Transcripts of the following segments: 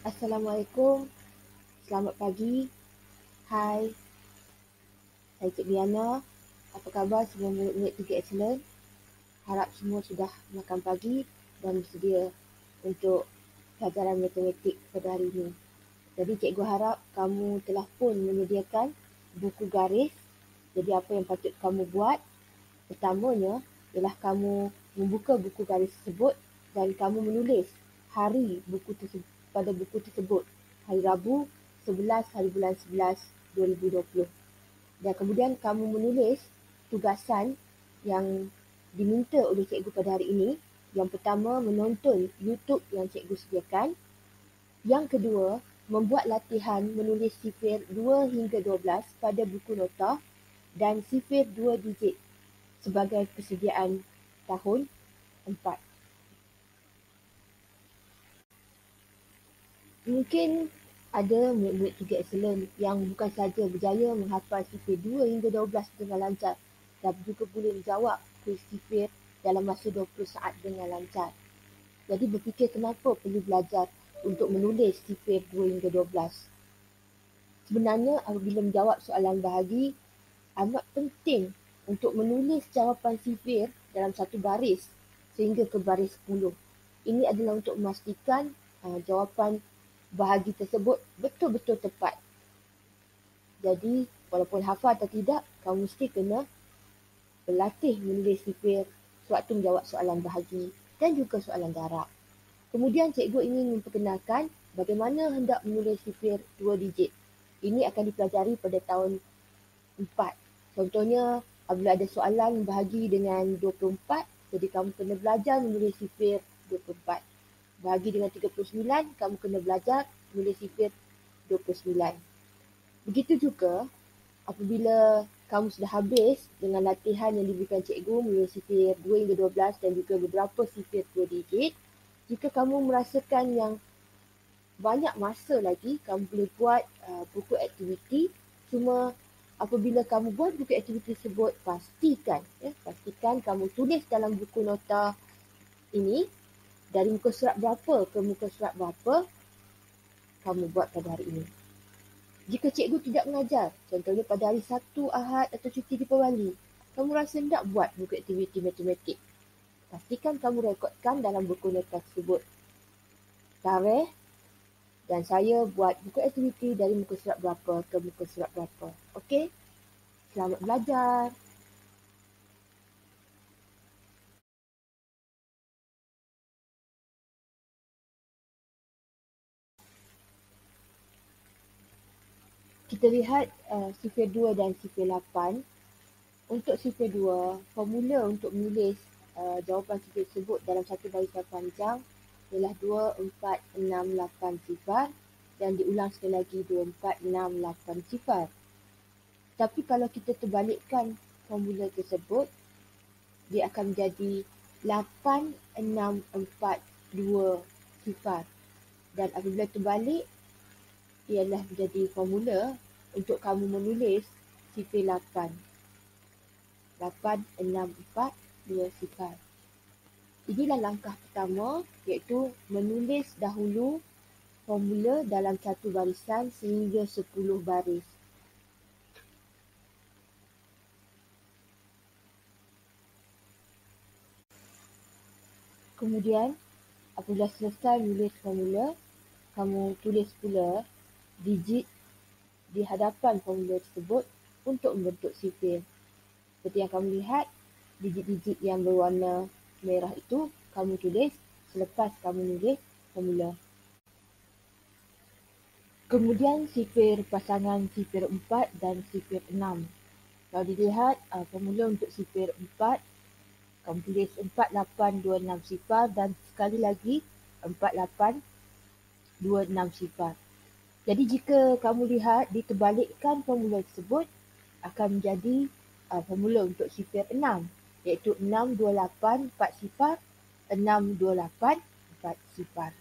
Assalamualaikum, selamat pagi. Hai, saya Cik Diana. Apa khabar semua murid-murid 3 Excellent? Harap semua sudah makan pagi dan bersedia untuk pelajaran matematik pada hari ini. Jadi cikgu harap kamu telah pun menyediakan buku garis. Jadi apa yang patut kamu buat? Pertamanya ialah kamu membuka buku garis tersebut dan kamu menulis hari buku tersebut pada buku tersebut. Hari Rabu 11 hari bulan 11 2020. Dan kemudian kamu menulis tugasan yang diminta oleh cikgu pada hari ini. Yang pertama, menonton YouTube yang cikgu sediakan. Yang kedua, membuat latihan menulis sifir 2 hingga 12 pada buku nota dan sifir 2 digit sebagai persediaan tahun 4. Mungkin ada murid-murid 3 Excellent yang bukan sahaja berjaya menghafal sifir 2 hingga 12 dengan lancar, tapi juga boleh menjawab kuis sifir dalam masa 20 saat dengan lancar. Jadi berfikir kenapa perlu belajar untuk menulis sifir 2 hingga 12. Sebenarnya apabila menjawab soalan bahagi, amat penting untuk menulis jawapan sifir dalam satu baris sehingga ke baris 10. Ini adalah untuk memastikan jawapan bahagi tersebut betul-betul tepat. Jadi, walaupun hafal atau tidak, kamu mesti kena berlatih menulis sifir sewaktu menjawab soalan bahagi dan juga soalan darab. Kemudian cikgu ingin memperkenalkan bagaimana hendak menulis sifir 2 digit. Ini akan dipelajari pada tahun 4. Contohnya, apabila ada soalan bahagi dengan 24, jadi kamu kena belajar menulis sifir 24. Bahagi dengan 39, kamu kena belajar menulis sifir 29. Begitu juga, apabila kamu sudah habis dengan latihan yang diberikan cikgu menulis sifir 2 hingga 12 dan juga beberapa sifir 2 digit, jika kamu merasakan yang banyak masa lagi, kamu boleh buat buku aktiviti. Cuma apabila kamu buat buku aktiviti tersebut, pastikan kamu tulis dalam buku nota ini dari muka surat berapa ke muka surat berapa kamu buat pada hari ini. Jika cikgu tidak mengajar, contohnya pada hari Sabtu, Ahad atau cuti di Bali, kamu rasa hendak buat buku aktiviti matematik, pastikan kamu rekodkan dalam buku nota tersebut tarikh dan saya buat buku aktiviti dari muka surat berapa ke muka surat berapa. Okey? Selamat belajar. Kita lihat sifir 2 dan sifir 8. Untuk sifir 2, formula untuk menulis jawapan sifir tersebut dalam satu barisan panjang ialah 2, 4, 6, 8 sifar dan diulang sekali lagi 2, 4, 6, 8 sifar. Tapi kalau kita terbalikkan formula tersebut, dia akan menjadi 8, 6, 4, 2 sifar. Dan apabila terbalik, ialah menjadi formula untuk kamu menulis sifir 8. 8, 6, 4, 2 sifar. Inilah langkah pertama, iaitu menulis dahulu formula dalam satu barisan sehingga 10 baris. Kemudian, apabila selesai menulis formula, kamu tulis pula digit di hadapan formula tersebut untuk membentuk sifir. Seperti yang kamu lihat, digit-digit yang berwarna merah itu kamu tulis selepas kamu tulis formula. Kemudian sifir pasangan sifir 4 dan sifir 6. Kalau dilihat formula untuk sifir 4, kamu tulis 4826 sifar dan sekali lagi 4826 sifar. Jadi jika kamu lihat diterbalikkan formula tersebut akan menjadi formula untuk sifir 6, iaitu 628 4 sifar, 628 4 sifar.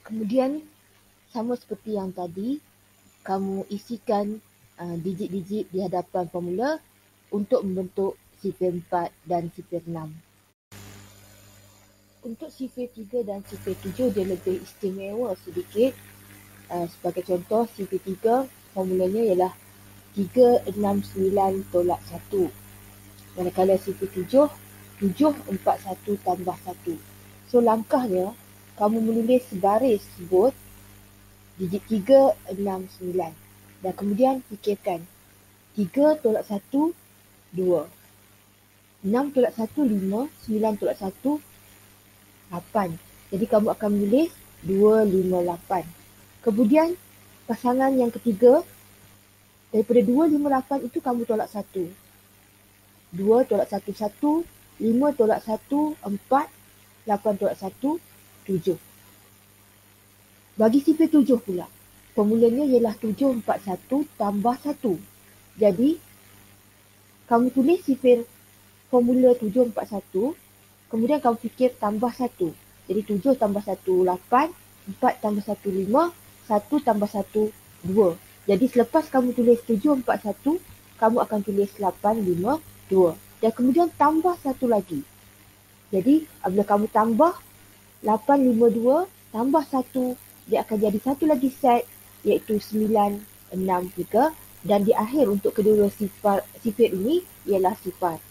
Kemudian sama seperti yang tadi, kamu isikan digit-digit di hadapan formula untuk membentuk sifir 4 dan sifir 6. Untuk sifir 3 dan sifir 7 dia lebih istimewa sedikit. Sebagai contoh, sifir 3 formulanya ialah 369 tolak 1. Manakala sifir 7, 741 tambah 1. So, langkahnya, kamu menulis sebaris sebut digit 369. Dan kemudian fikirkan 3 tolak 1, 2. 6 tolak 1, 5. 9 tolak 1, 8. Jadi kamu akan menulis 258. Kemudian pasangan yang ketiga, daripada 258 itu kamu tolak 1. 2 tolak 1, 1. 5 tolak 1, 4. 8 tolak 1, 7. Bagi sifir 7 pula, formulanya ialah 741 tambah 1. Jadi, kamu tulis sifir formula 741, kemudian kamu fikir tambah 1. Jadi 7 tambah 1, 8. 4 tambah 1, 5. 1 tambah 1, 2. Jadi selepas kamu tulis 741, kamu akan tulis 852. Dan kemudian tambah 1 lagi. Jadi apabila kamu tambah 852 tambah 1, dia akan jadi 1 lagi set, iaitu 963. Dan di akhir untuk kedua sifir ini ialah sifar.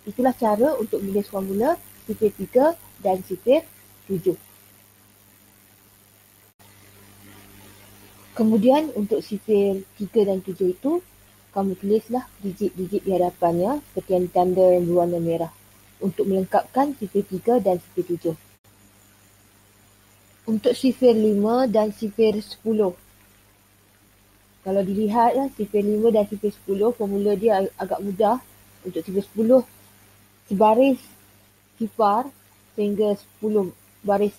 Itulah cara untuk menulis formula sifir 3 dan sifir 7. Kemudian untuk sifir 3 dan 7 itu, kamu tulislah digit-digit di hadapannya seperti yang ditanda yang berwarna merah untuk melengkapkan sifir 3 dan sifir 7. Untuk sifir 5 dan sifir 10. Kalau dilihat sifir 5 dan sifir 10, formula dia agak mudah. Untuk sifir 10, sebaris sifar sehingga 10 baris.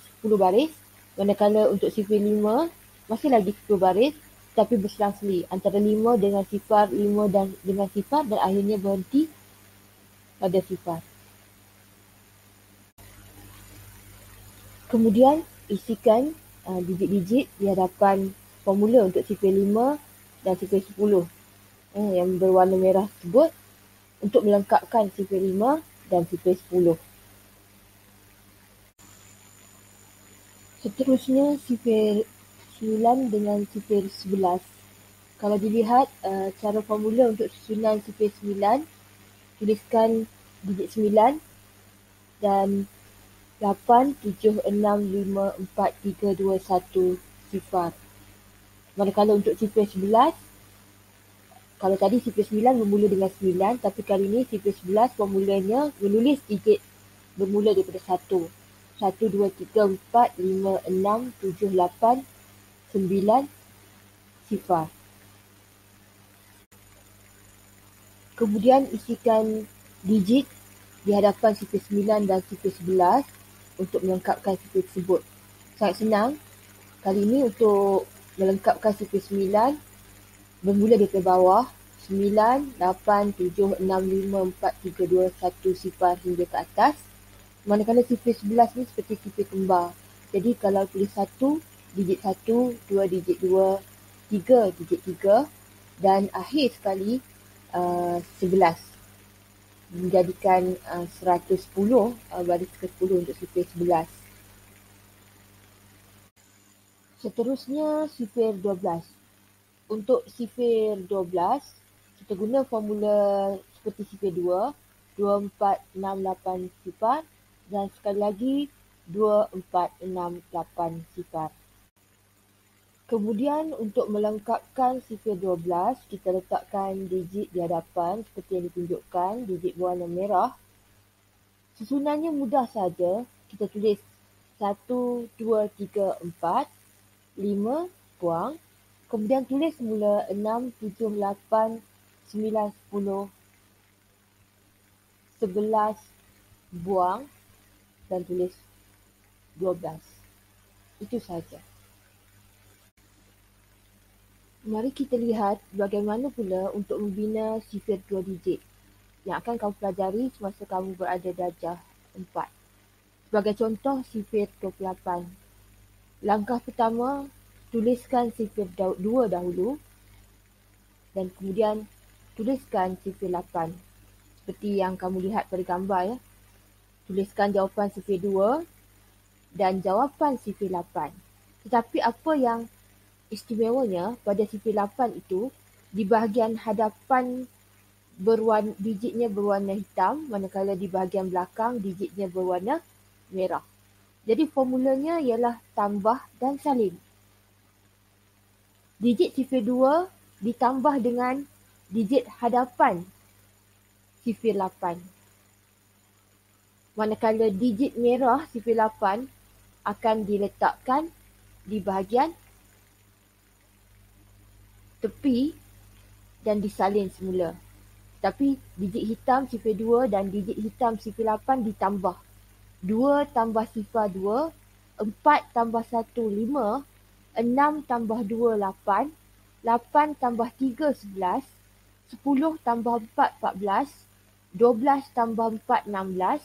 Manakala untuk sifir 5, masih lagi 10 baris tapi berselang-seli antara 5 dengan sifar, 5 dengan sifar dan akhirnya berhenti pada sifar. Kemudian isikan digit-digit di hadapan formula untuk sifir 5 dan sifir 10 yang berwarna merah tersebut untuk melengkapkan sifir 5 dan sifir 10. Seterusnya sifir 9 dengan sifir 11. Kalau dilihat cara formula untuk susunan sifir 9, tuliskan digit 9 dan 8, 7, 6, 5, 4, 3, 2, 1 sifar. Manakala untuk sifir 11, kalau tadi sifir 9 bermula dengan 9, tapi kali ini sifir 11 formulanya menulis digit bermula daripada 1. 1, 2, 3, 4, 5, 6, 7, 8, 9 sifar. Kemudian isikan digit di hadapan sifir 9 dan sifir 11 untuk melengkapkan sifir tersebut. Sangat senang. Kali ini untuk melengkapkan sifir 9, bermula daripada bawah. 9, 8, 7, 6, 5, 4, 3, 2, 1 sifar hingga ke atas. Manakala sifir 11 ni seperti sifir kembar. Jadi kalau tulis 1, digit 1, 2, digit 2, 3, digit 3 dan akhir sekali 11. Menjadikan 110, baris ke-10 untuk sifir 11. Seterusnya sifir 12. Untuk sifir 12, kita guna formula seperti sifir 2, 2, 4, 6, 8 sifar dan sekali lagi 2, 4, 6, 8 sifar. Kemudian untuk melengkapkan sifir 12, kita letakkan digit di hadapan seperti yang ditunjukkan, digit berwarna merah. Susunannya mudah saja. Kita tulis 1, 2, 3, 4, 5, buang. Kemudian tulis semula 6, 7, 8, 9, 10, 11, buang dan tulis 12. Itu saja. Mari kita lihat bagaimana pula untuk membina sifir 2 digit yang akan kamu pelajari semasa kamu berada darjah 4. Sebagai contoh, sifir 28. Langkah pertama, tuliskan sifir 2 dahulu dan kemudian tuliskan sifir 8. Seperti yang kamu lihat pada gambar ya. Tuliskan jawapan sifir 2 dan jawapan sifir 8. Tetapi apa yang istimewanya pada sifir 8 itu, di bahagian hadapan digitnya berwarna hitam, manakala di bahagian belakang digitnya berwarna merah. Jadi formulanya ialah tambah dan salin. Digit sifir 2 ditambah dengan digit hadapan sifir 8. Manakala digit merah sifir 8 akan diletakkan di bahagian tepi dan disalin semula. Tapi digit hitam sifir 2 dan digit hitam sifir 8 ditambah. 2 tambah sifar 2, 4 tambah 1, 5, 6 tambah 2, 8, 8 tambah 3, 11, 10 tambah 4, 14, 12 tambah 4, 16,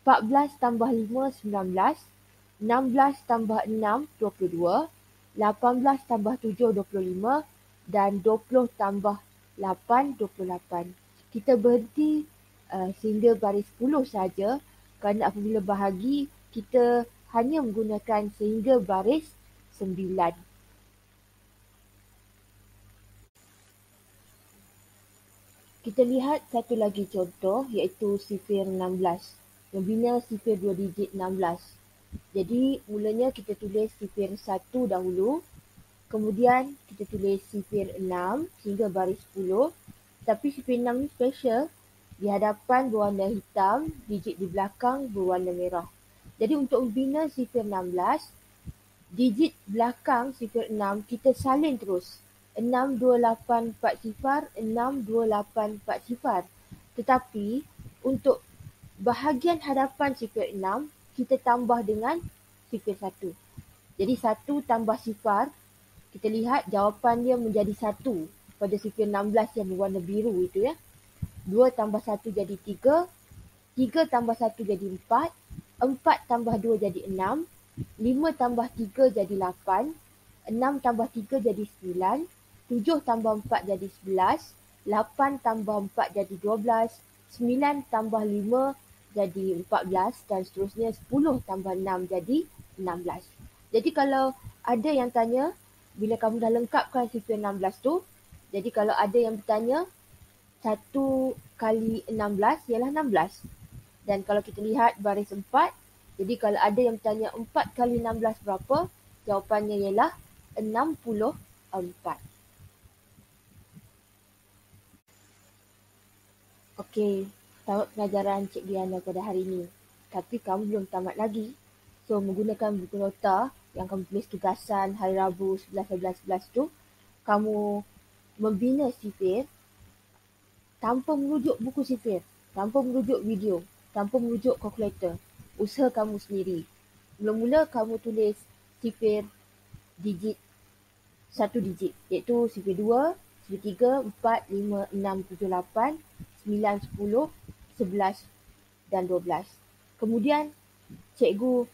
14 tambah 5, 19, 16 tambah 6, 22, 18 tambah 7, 25 dan 20 tambah 8, 28. Kita berhenti sehingga baris 10 saja kerana apabila bahagi kita hanya menggunakan sehingga baris 9. Kita lihat satu lagi contoh iaitu sifir 16. Membina sifir 2 digit 16. Jadi mulanya kita tulis sifir 1 dahulu. Kemudian kita tulis sifir 6 sehingga baris 10. Tapi sifir 6 ni special. Di hadapan berwarna hitam, digit di belakang berwarna merah. Jadi untuk membina sifir 16, digit belakang sifir 6 kita salin terus. 62840, 62840. Tetapi untuk bahagian hadapan sifir 6 kita tambah dengan sifir 1. Jadi 1 tambah sifar, kita lihat jawapan dia menjadi 1 pada sifir 16 yang berwarna biru itu ya. 2 tambah 1 jadi 3, 3 tambah 1 jadi 4, 4 tambah 2 jadi 6, 5 tambah 3 jadi 8, 6 tambah 3 jadi 9, 7 tambah 4 jadi 11, 8 tambah 4 jadi 12, 9 tambah 5 jadi 14 dan seterusnya 10 tambah 6 jadi 16. Jadi kalau ada yang tanya, bila kamu dah lengkapkan sifir 16 tu, jadi kalau ada yang bertanya, 1 kali 16 ialah 16. Dan kalau kita lihat baris 4, jadi kalau ada yang bertanya 4 kali 16 berapa, jawapannya ialah 64. Okey, tamat pengajaran Cik Diana pada hari ini. Tapi kamu belum tamat lagi. So, menggunakan buku nota yang kamu tulis tugasan hari Rabu 11 tu, kamu membina sifir tanpa merujuk buku sifir, tanpa merujuk video, tanpa merujuk kalkulator. Usaha kamu sendiri. Mula-mula kamu tulis sifir digit, satu digit, iaitu sifir 2, sifir 3, 4, 5, 6, 7, 8, 9, 10, 11 dan 12. Kemudian cikgu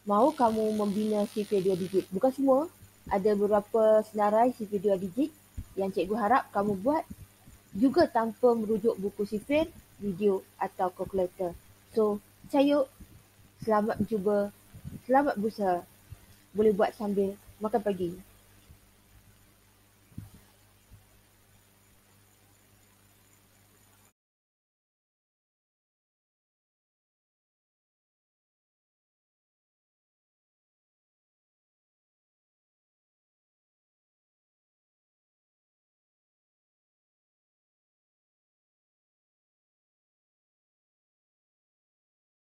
mahu kamu membina sifir 2 digit. Bukan semua, ada beberapa senarai sifir 2 digit yang cikgu harap kamu buat juga tanpa merujuk buku sifir, video atau kalkulator. So, sayuk, selamat bercuba, selamat berusaha. Boleh buat sambil makan pagi.